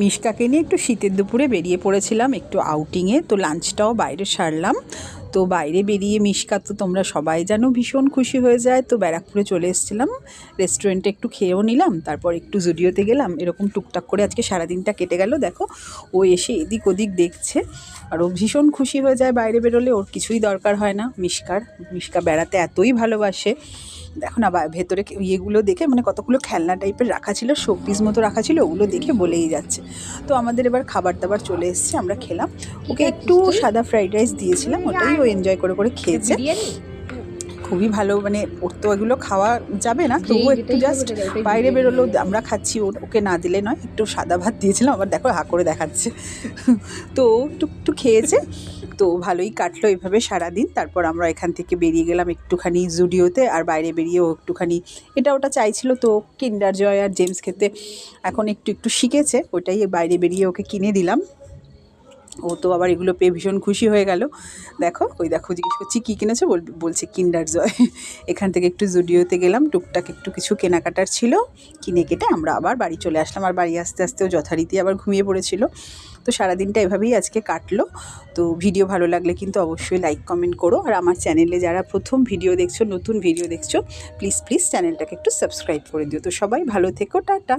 মিশকাকে নিয়ে একটু শীতের দুপুরে বেরিয়ে পড়েছিলাম একটু আউটিংয়ে। তো লাঞ্চটাও বাইরে সারলাম। তো বাইরে বেরিয়ে মিশকা তো তোমরা সবাই জানো ভীষণ খুশি হয়ে যায়। তো ব্যারাকপুরে চলে এসেছিলাম, রেস্টুরেন্টে একটু খেয়েও নিলাম, তারপর একটু জুডিওতে গেলাম। এরকম টুকটাক করে আজকে সারাদিনটা কেটে গেল। দেখো ও এসে এদিক ওদিক দেখছে, আর ও ভীষণ খুশি হয়ে যায় বাইরে বেরোলে। ওর কিছুই দরকার হয় না মিশকা বেড়াতে এতই ভালোবাসে। দেখো না ভেতরে ইয়েগুলো দেখে, মানে কতগুলো খেলনা টাইপের রাখা ছিল, শোপিস মতো রাখা ছিল, ওগুলো দেখে বলেই যাচ্ছে। তো আমাদের এবার খাবার দাবার চলে এসছে, আমরা খেলাম। ওকে একটু সাদা ফ্রাইড রাইস দিয়েছিলাম, ওটাই ও এনজয় করে করে খেয়েছে। খুবই ভালো, মানে ওর তো এগুলো খাওয়া যাবে না, তবুও একটু জাস্ট বাইরে বেরোলেও আমরা খাচ্ছি, ওকে না দিলে নয়। একটু সাদা ভাত দিয়েছিলাম, আবার দেখো হা করে দেখাচ্ছে। তো একটু খেয়েছে। তো ভালোই কাটলো এভাবে সারাদিন। তারপর আমরা এখান থেকে বেরিয়ে গেলাম একটুখানি জুডিওতে, আর বাইরে বেরিয়েও একটুখানি এটা ওটা চাইছিল, তো কিন্ডার জয় আর জেমস খেতে এখন একটু শিখেছে, ওটাই বাইরে বেরিয়ে ওকে কিনে দিলাম। ও তো আবার এগুলো পেয়ে ভীষণ খুশি হয়ে গেল। দেখো জিজ্ঞেস করছি কী কিনেছো, বলছে কিন্ডার জয়। এখান থেকে একটু জুডিওতে গেলাম, টুকটাক একটু কিছু কেনাকাটার ছিল, কিনে কেটে আমরা আবার বাড়ি চলে আসলাম। আর বাড়ি আস্তে আস্তেও যথারীতি আবার ঘুমিয়ে পড়েছিল। তো সারাদিনটা এভাবেই আজকে কাটলো। তো ভিডিও ভালো লাগলে কিন্তু অবশ্যই লাইক কমেন্ট করো। আর আমার চ্যানেলে যারা প্রথম ভিডিও দেখছো, নতুন ভিডিও দেখছো, প্লিজ চ্যানেলটাকে একটু সাবস্ক্রাইব করে দিও। তো সবাই ভালো থেকো, টাটা।